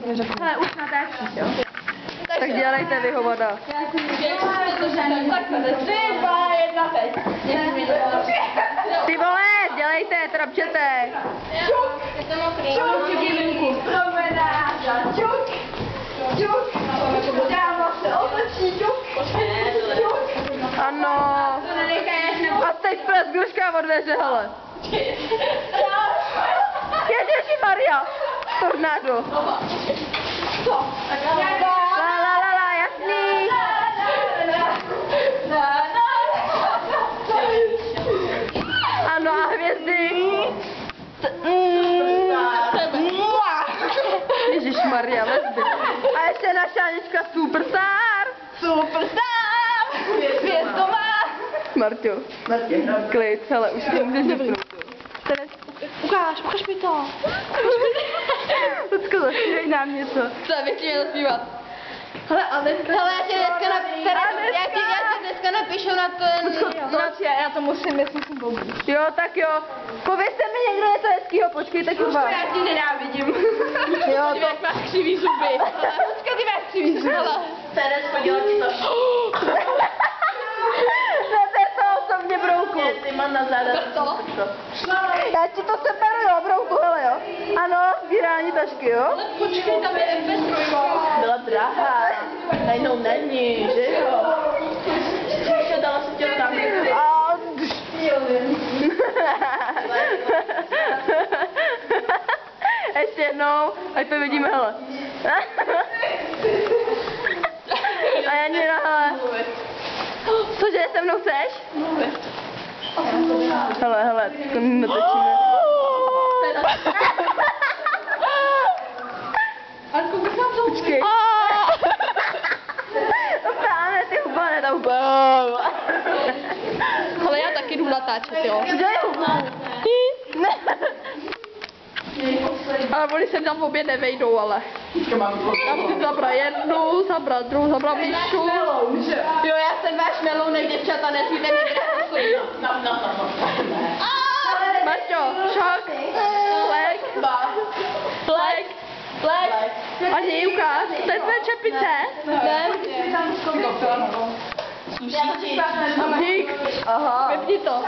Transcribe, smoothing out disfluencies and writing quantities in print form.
Hele, už natáčíš, jo? Tak dělejte vy hovada. Takhle, 3, 2, 1, teď. Ty vole, dělejte, trapčete. Čuk, čuk, divinku. Promenáda, čuk, čuk. Dáma se otočí, čuk, čuk. Ano. A teď ples Gruška od dveře, hele. Ježišimaria. Tornádo. La, jasný. Ano, a hvězdy. Ježišmaria, lesby. A ještě naše Anička Superstar. Superstar. Hvězdová. Marťo, klid, hele, už to můžeš vypnout. Ukáž mi to. Lucko, zaspívej nám něco. Co, většině zaspívat. Hele, já ti dneska napíšu na ten... Já to musím, jestli jsem blbý. Jo, tak jo. Povězte mi někdo něco hezkýho, počkejte kurva. Já ti nenávidím. Jo, Ty máš křivý zuby. Počkej, ty máš křivý zuby. Teres, podívat ti to. Neber to osobně, brouku. Ty mám na záda. Já ti to seberu, jo, brouku, hele, jo. Ano, sbírání tašky, jo. Počkej, tam je MP3. Byla drahá, najednou není, že jo? Dala se tě tam. Ještě jednou, ať to vidíme, hele. A Janina, hele. Cože, se mnou chceš? Hele, to natočíme. Počkej. Právě ty huba nedou. Ale já taky jdu natáčet, jo. Dělej hubu. Ne. Ale oni se tam v obě nevejdou, ale. Já musím zabrat jednu, zabrat druhou, zabrat Míšu. Jo, já jsem váš melounek, děvčata, nesmíte mě Maťo, šok, flek, Ani, ukáž, to je tvoje čepice? Ne? Dík. Aha. Vypni to.